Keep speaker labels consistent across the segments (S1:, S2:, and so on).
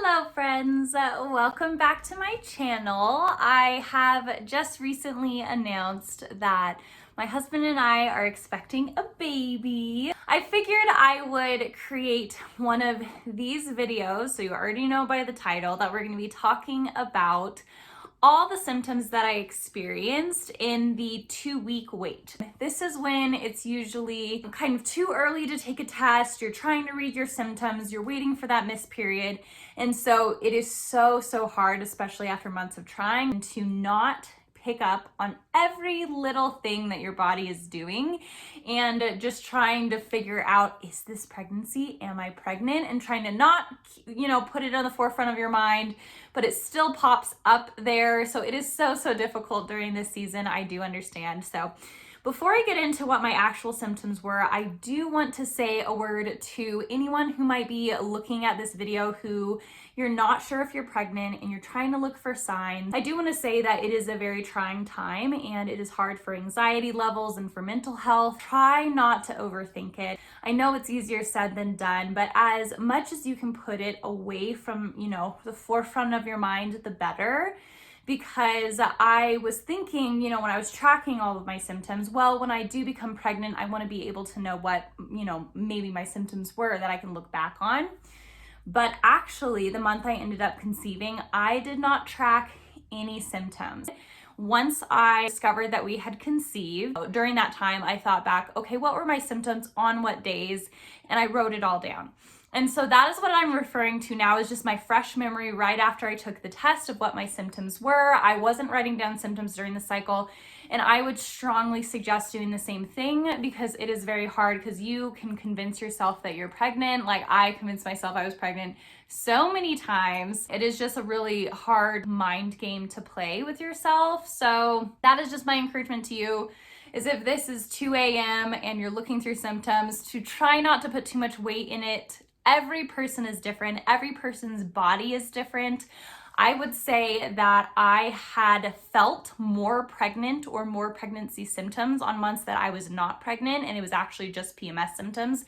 S1: Hello friends, welcome back to my channel. I have just recently announced that my husband and I are expecting a baby. I figured I would create one of these videos, so you already know by the title that we're going to be talking about all the symptoms that I experienced in the 2-week wait. This is when it's usually kind of too early to take a test. You're trying to read your symptoms, you're waiting for that missed period. And so it is so hard, especially after months of trying, to not pick up on every little thing that your body is doing and just trying to figure out, is this pregnancy? Am I pregnant? And trying to not, put it on the forefront of your mind, but it still pops up there. So it is so difficult during this season. I do understand. So before I get into what my actual symptoms were, I do want to say a word to anyone who might be looking at this video who you're not sure if you're pregnant and you're trying to look for signs. I do want to say that it is a very trying time and it is hard for anxiety levels and for mental health. Try not to overthink it. I know it's easier said than done, but as much as you can put it away from, the forefront of your mind, the better. Because I was thinking, when I was tracking all of my symptoms, well, when I do become pregnant, I want to be able to know what, maybe my symptoms were that I can look back on. But actually, the month I ended up conceiving, I did not track any symptoms. Once I discovered that we had conceived, during that time, I thought back, okay, what were my symptoms on what days? And I wrote it all down. And so that is what I'm referring to now, is just my fresh memory right after I took the test of what my symptoms were. I wasn't writing down symptoms during the cycle, and I would strongly suggest doing the same thing because it is very hard, because you can convince yourself that you're pregnant. Like, I convinced myself I was pregnant so many times. It is just a really hard mind game to play with yourself. So that is just my encouragement to you, is if this is 2 a.m. and you're looking through symptoms, to try not to put too much weight in it. Every person is different. Every person's body is different. I would say that I had felt more pregnant or more pregnancy symptoms on months that I was not pregnant, and it was actually just PMS symptoms,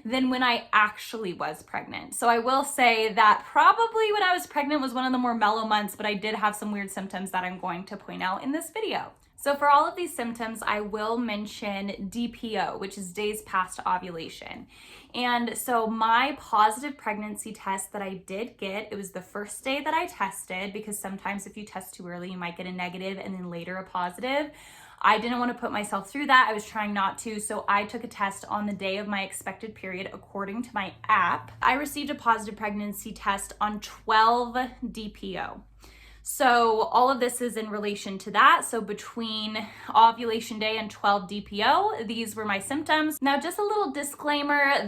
S1: than when I actually was pregnant. So I will say that probably when I was pregnant was one of the more mellow months, but I did have some weird symptoms that I'm going to point out in this video. So for all of these symptoms, I will mention DPO, which is days past ovulation. And so my positive pregnancy test that I did get, it was the first day that I tested, because sometimes if you test too early, you might get a negative and then later a positive. I didn't want to put myself through that. I was trying not to, so I took a test on the day of my expected period according to my app. I received a positive pregnancy test on 12 DPO. So all of this is in relation to that. So between ovulation day and 12 DPO, these were my symptoms. Now, just a little disclaimer,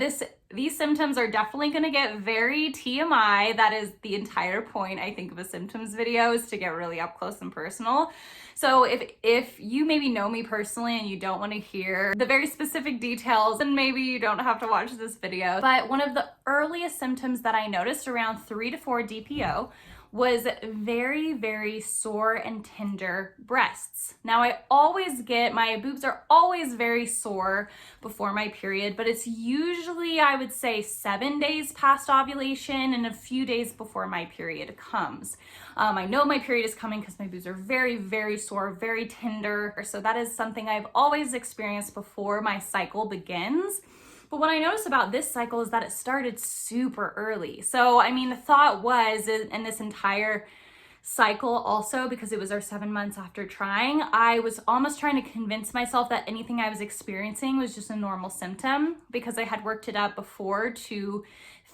S1: these symptoms are definitely going to get very TMI. That is the entire point, I think, of a symptoms video, is to get really up close and personal. So if you maybe know me personally and you don't want to hear the very specific details, then maybe you don't have to watch this video. But one of the earliest symptoms that I noticed around 3 to 4 DPO was very sore and tender breasts. Now, my boobs are always very sore before my period, but it's usually, I would say, 7 days past ovulation and a few days before my period comes. I know my period is coming because my boobs are very sore, very tender. So that is something I've always experienced before my cycle begins. But what I noticed about this cycle is that it started super early. So, the thought was, in this entire cycle also, because it was our 7 months after trying, I was almost trying to convince myself that anything I was experiencing was just a normal symptom, because I had worked it up before to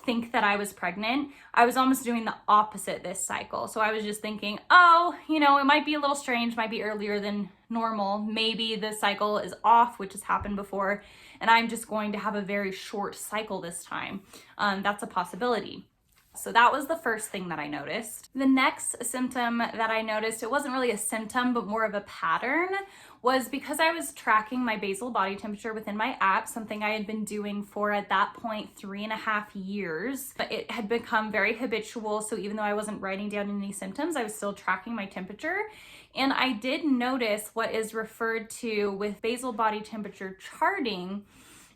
S1: think that I was pregnant. I was almost doing the opposite this cycle. So I was just thinking, it might be a little strange, might be earlier than normal. Maybe the cycle is off, which has happened before, and I'm just going to have a very short cycle this time. That's a possibility. So that was the first thing that I noticed. The next symptom that I noticed, it wasn't really a symptom, but more of a pattern, was because I was tracking my basal body temperature within my app, something I had been doing for, at that point, 3.5 years. But it had become very habitual, so even though I wasn't writing down any symptoms, I was still tracking my temperature. And I did notice what is referred to with basal body temperature charting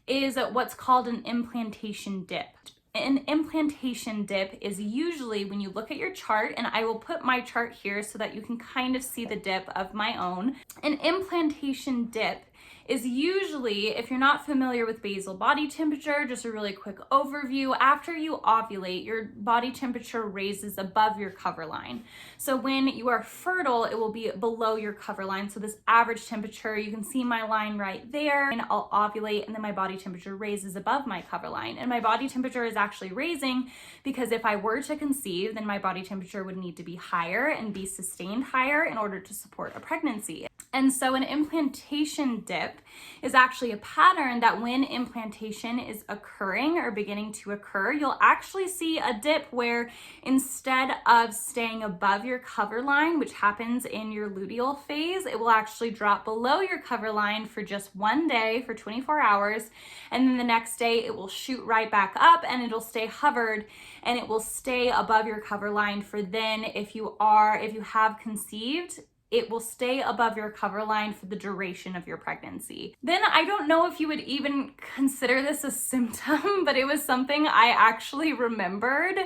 S1: is what's called an implantation dip. An implantation dip is usually when you look at your chart, and I will put my chart here so that you can kind of see the dip of my own. An implantation dip is usually, if you're not familiar with basal body temperature, just a really quick overview, after you ovulate, your body temperature raises above your cover line. So when you are fertile, it will be below your cover line. So this average temperature, you can see my line right there, and I'll ovulate and then my body temperature raises above my cover line. And my body temperature is actually raising because if I were to conceive, then my body temperature would need to be higher and be sustained higher in order to support a pregnancy. And so an implantation dip is actually a pattern that when implantation is occurring or beginning to occur, you'll actually see a dip where instead of staying above your cover line, which happens in your luteal phase, it will actually drop below your cover line for just one day for 24 hours. And then the next day it will shoot right back up and it'll stay hovered and it will stay above your cover line for then if you have conceived, it will stay above your cover line for the duration of your pregnancy. Then I don't know if you would even consider this a symptom, but it was something I actually remembered.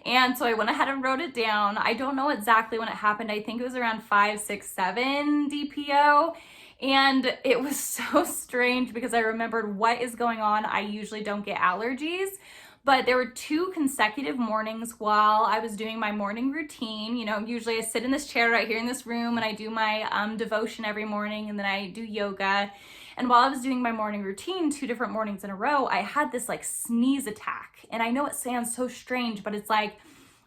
S1: And so I went ahead and wrote it down. I don't know exactly when it happened. I think it was around 5, 6, 7 DPO. And it was so strange because I remembered what is going on. I usually don't get allergies. But there were 2 consecutive mornings while I was doing my morning routine. You know, usually I sit in this chair right here in this room and I do my devotion every morning and then I do yoga. And while I was doing my morning routine, 2 different mornings in a row, I had this like sneeze attack. And I know it sounds so strange, but it's like,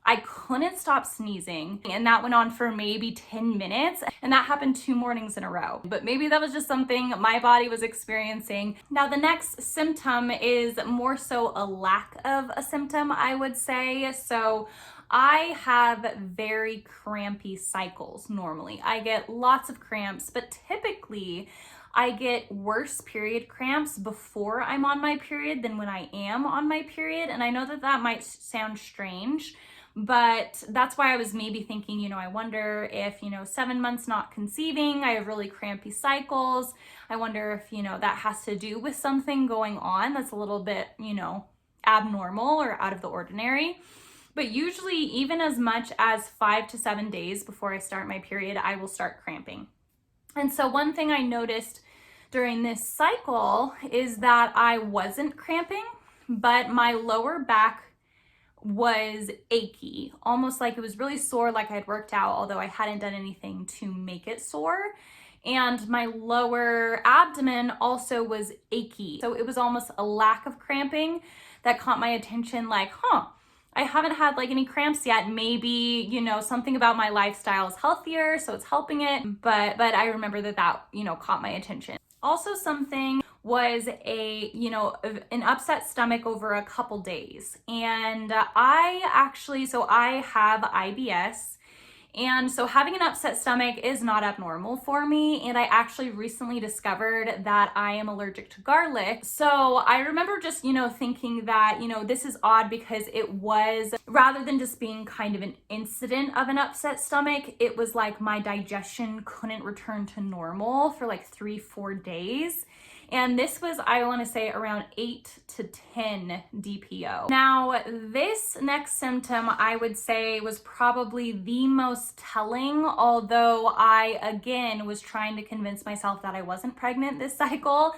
S1: I couldn't stop sneezing, and that went on for maybe 10 minutes, and that happened 2 mornings in a row. But maybe that was just something my body was experiencing. Now, the next symptom is more so a lack of a symptom, I would say. So I have very crampy cycles normally. I get lots of cramps, but typically I get worse period cramps before I'm on my period than when I am on my period. And I know that that might sound strange, but that's why I was maybe thinking, you know, I wonder if, 7 months not conceiving, I have really crampy cycles. I wonder if, that has to do with something going on that's a little bit, abnormal or out of the ordinary. But usually even as much as 5 to 7 days before I start my period, I will start cramping. And so one thing I noticed during this cycle is that I wasn't cramping, but my lower back was achy, almost like it was really sore, like I'd worked out, although I hadn't done anything to make it sore. And my lower abdomen also was achy. So it was almost a lack of cramping that caught my attention, like, I haven't had like any cramps yet. Maybe, something about my lifestyle is healthier, so it's helping it. But I remember that caught my attention. Also, something was an upset stomach over a couple days. And I have IBS. And so having an upset stomach is not abnormal for me. And I actually recently discovered that I am allergic to garlic. So I remember just, thinking that, this is odd because it was, rather than just being kind of an incident of an upset stomach, it was like my digestion couldn't return to normal for like 3-4 days. And this was, I want to say, around 8 to 10 DPO. Now, this next symptom, I would say, was probably the most telling, although I, again, was trying to convince myself that I wasn't pregnant this cycle.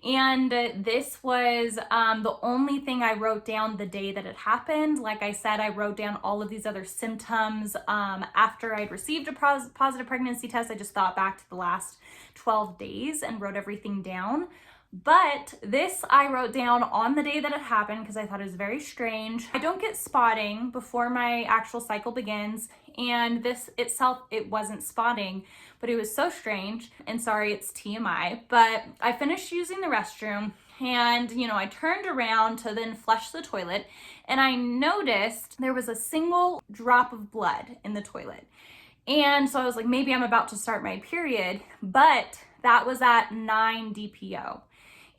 S1: And this was the only thing I wrote down the day that it happened. Like I said, I wrote down all of these other symptoms after I'd received a positive pregnancy test. I just thought back to the last 12 days and wrote everything down. But this I wrote down on the day that it happened because I thought it was very strange. I don't get spotting before my actual cycle begins, and this itself, it wasn't spotting, but it was so strange. And sorry, it's TMI, but I finished using the restroom and, I turned around to then flush the toilet, and I noticed there was a single drop of blood in the toilet. And so I was like, maybe I'm about to start my period, but that was at 9 DPO.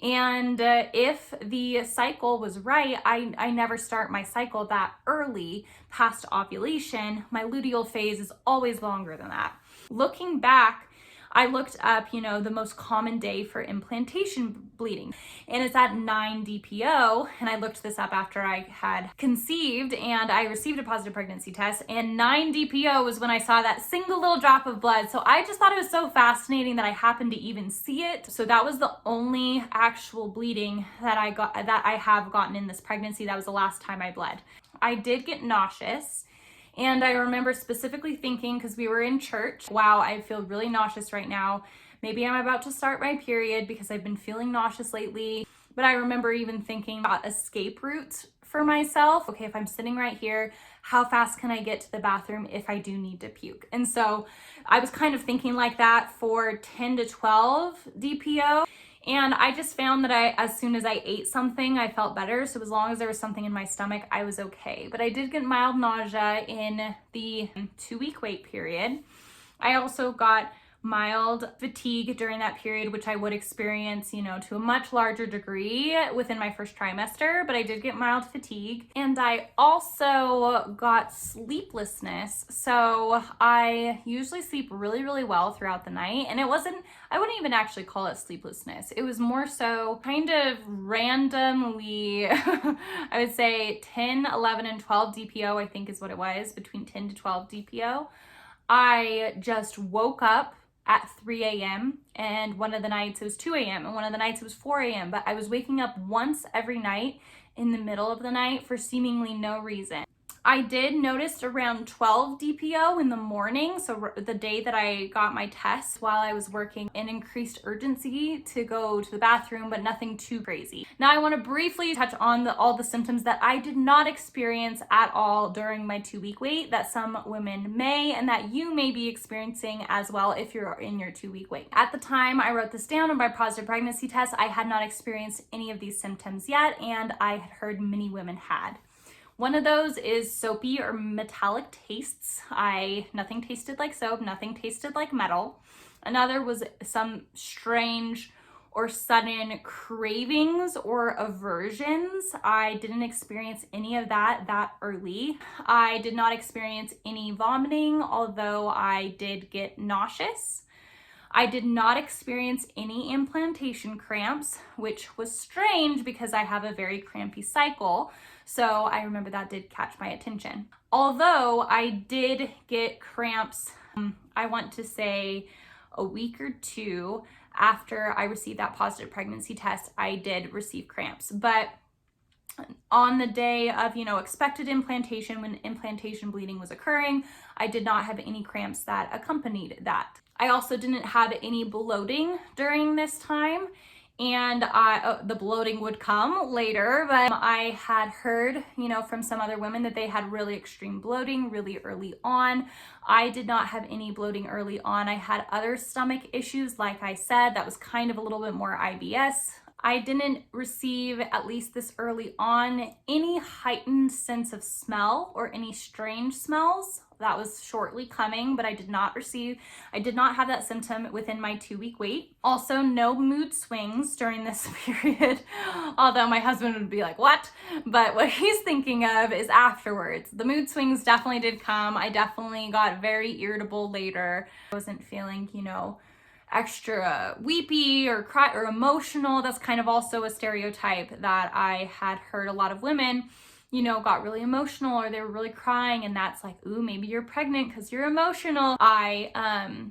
S1: And if the cycle was right, I never start my cycle that early past ovulation. My luteal phase is always longer than that. Looking back, I looked up, the most common day for implantation bleeding, and it's at 9 DPO. And I looked this up after I had conceived and I received a positive pregnancy test, and 9 DPO was when I saw that single little drop of blood. So I just thought it was so fascinating that I happened to even see it. So that was the only actual bleeding that I have gotten in this pregnancy. That was the last time I bled. I did get nauseous. And I remember specifically thinking, because we were in church, wow, I feel really nauseous right now. Maybe I'm about to start my period because I've been feeling nauseous lately. But I remember even thinking about escape routes for myself. Okay, if I'm sitting right here, how fast can I get to the bathroom if I do need to puke? And so I was kind of thinking like that for 10 to 12 DPO. And I just found that as soon as I ate something, I felt better. So as long as there was something in my stomach, I was okay. But I did get mild nausea in the 2-week wait period. I also got mild fatigue during that period, which I would experience, to a much larger degree within my first trimester, but I did get mild fatigue. And I also got sleeplessness. So I usually sleep really, really well throughout the night. And I wouldn't even actually call it sleeplessness. It was more so kind of randomly, I would say 10, 11, and 12 DPO, I think is what it was, between 10 to 12 DPO. I just woke up at 3 a.m. and one of the nights it was 2 a.m. and one of the nights it was 4 a.m. But I was waking up once every night in the middle of the night for seemingly no reason. I did notice around 12 DPO in the morning, so the day that I got my test while I was working, an increased urgency to go to the bathroom, but nothing too crazy. Now I want to briefly touch on all the symptoms that I did not experience at all during my 2-week wait that some women may, and that you may be experiencing as well if you're in your 2-week wait. At the time I wrote this down on my positive pregnancy test, I had not experienced any of these symptoms yet, and I had heard many women had. One of those is soapy or metallic tastes. Nothing tasted like soap, nothing tasted like metal. Another was some strange or sudden cravings or aversions. I didn't experience any of that early. I did not experience any vomiting, although I did get nauseous. I did not experience any implantation cramps, which was strange because I have a very crampy cycle. So I remember that did catch my attention. Although I did get cramps, I want to say a week or two after I received that positive pregnancy test, I did receive cramps. But on the day of, expected implantation, when implantation bleeding was occurring, I did not have any cramps that accompanied that. I also didn't have any bloating during this time, and the bloating would come later, but I had heard, from some other women that they had really extreme bloating really early on. I did not have any bloating early on. I had other stomach issues, like I said, that was kind of a little bit more IBS. I didn't receive, at least this early on, any heightened sense of smell or any strange smells. That was shortly coming, but I did not have that symptom within my 2-week wait. Also, no mood swings during this period, although my husband would be like, what? But what he's thinking of is afterwards. The mood swings definitely did come. I definitely got very irritable later. I wasn't feeling, extra weepy or cry or emotional. That's kind of also a stereotype that I had heard a lot of women, got really emotional or they were really crying, and that's like, ooh, maybe you're pregnant because you're emotional. I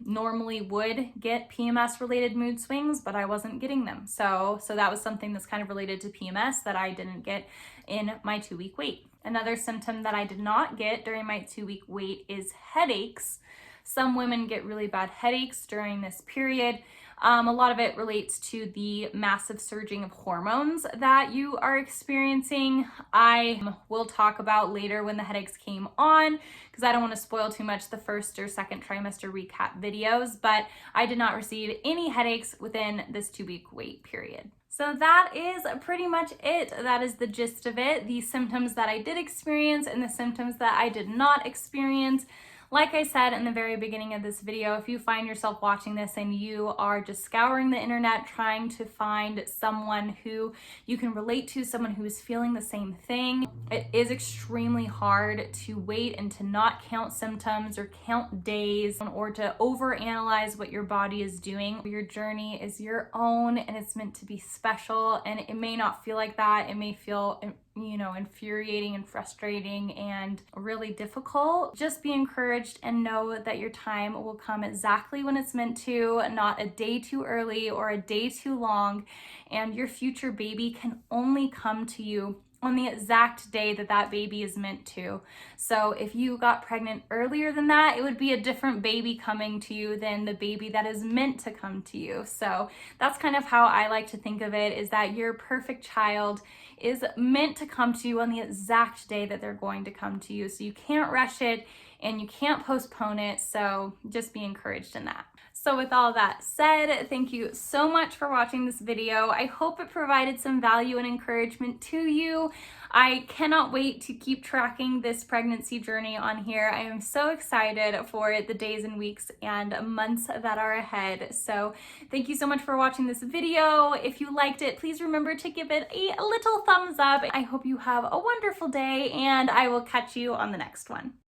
S1: normally would get PMS related mood swings, but I wasn't getting them. So that was something that's kind of related to PMS that I didn't get in my 2-week wait. Another symptom that I did not get during my 2-week wait is headaches. Some women get really bad headaches during this period. A lot of it relates to the massive surging of hormones that you are experiencing. I will talk about later when the headaches came on, because I don't want to spoil too much the first or second trimester recap videos, but I did not receive any headaches within this 2-week wait period. So that is pretty much it. That is the gist of it. The symptoms that I did experience and the symptoms that I did not experience. Like I said in the very beginning of this video, if you find yourself watching this and you are just scouring the internet trying to find someone who you can relate to, someone who is feeling the same thing, it is extremely hard to wait and to not count symptoms or count days or to overanalyze what your body is doing. Your journey is your own and it's meant to be special, and it may not feel like that. It may feel infuriating and frustrating and really difficult. Just be encouraged and know that your time will come exactly when it's meant to, not a day too early or a day too long. And your future baby can only come to you on the exact day that that baby is meant to. So if you got pregnant earlier than that, it would be a different baby coming to you than the baby that is meant to come to you. So that's kind of how I like to think of it, is that your perfect child is meant to come to you on the exact day that they're going to come to you. So you can't rush it and you can't postpone it. So just be encouraged in that. So with all that said, thank you so much for watching this video. I hope it provided some value and encouragement to you. I cannot wait to keep tracking this pregnancy journey on here. I am so excited for the days and weeks and months that are ahead. So thank you so much for watching this video. If you liked it, please remember to give it a little thumbs up. I hope you have a wonderful day, and I will catch you on the next one.